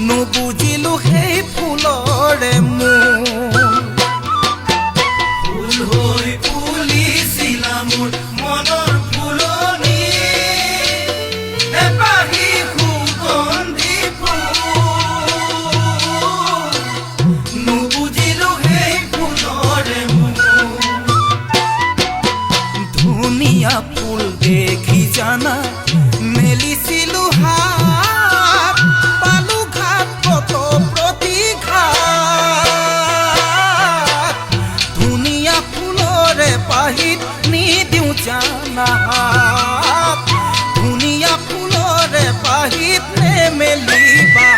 নুবুজিলো সেই ফুলৰে মূল ফুল হৈ ফুলিছিলা মোৰ মনৰ ফুলনি এপাহি সুগন্ধি ফুল নুবুজিলো সেই ফুলৰে মূল ধুনীয়া ফুল দেখি জানা মেলিছিলো হাত পালো ঘাট কত প্ৰতিঘাত ধুনীয়া ফুলৰে পাহিত নিদিওঁ জানা হাত ধুনীয়া ফুলৰে পাহিত নেমেলিবা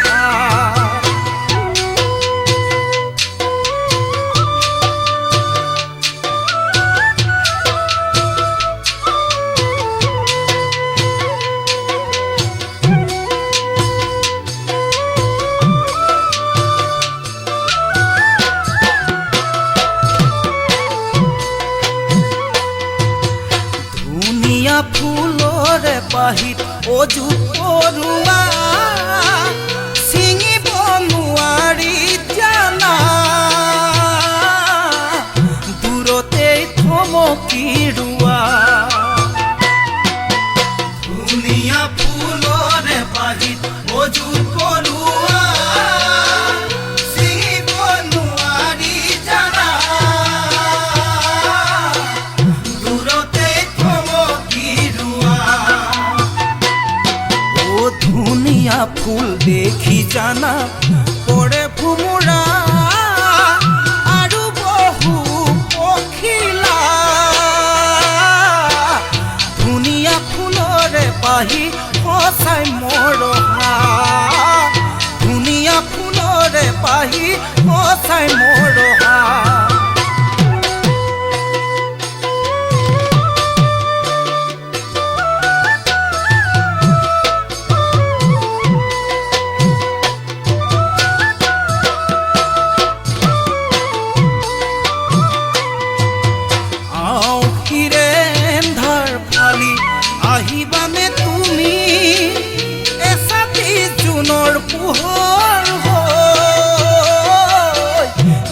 ফুলৰে পাহিত অজু পৰুৱা ছিঙিব নোৱাৰি জানা দূৰতে থমকি ৰোৱা ধুনীয়া ফুলৰে পাহিত অজু পৰুৱা ছিঙিব নোৱাৰি জানা দূৰতে ধুনীয়া ফুল দেখি জানা পৰে ভুমুৰা আৰু বহু পখিলা ধুনীয়া ফুলৰে পাহি সঁচাই মৰহা ধুনীয়া ফুলৰে পাহি সঁচাই মৰহা আহিবানে তুমি এছাতি জুনৰ পোহৰ হৈ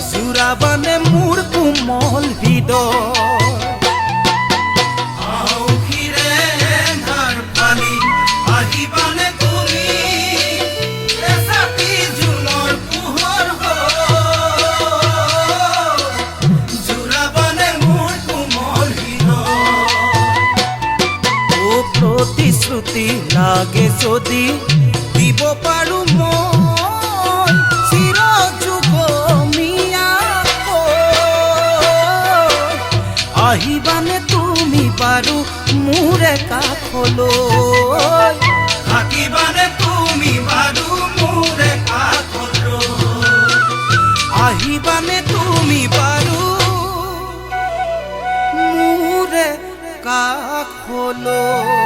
জোৰাবানে মোৰ কোমল আহিবানে তুমি এছাতি জুনৰ পোহৰ হৈ জোৰাবানে মোৰ কোমল প্ৰতিশ্ৰুতি লাগে যদি দিব পাৰো মই চিৰযুগমীয়াকৈ আহিবানে তুমি বাৰু মোৰে কাষলৈ থাকিবানে তুমি বাৰু মোৰে কাষলৈ আহিবানে তুমি বাৰু মোৰে কাষলৈ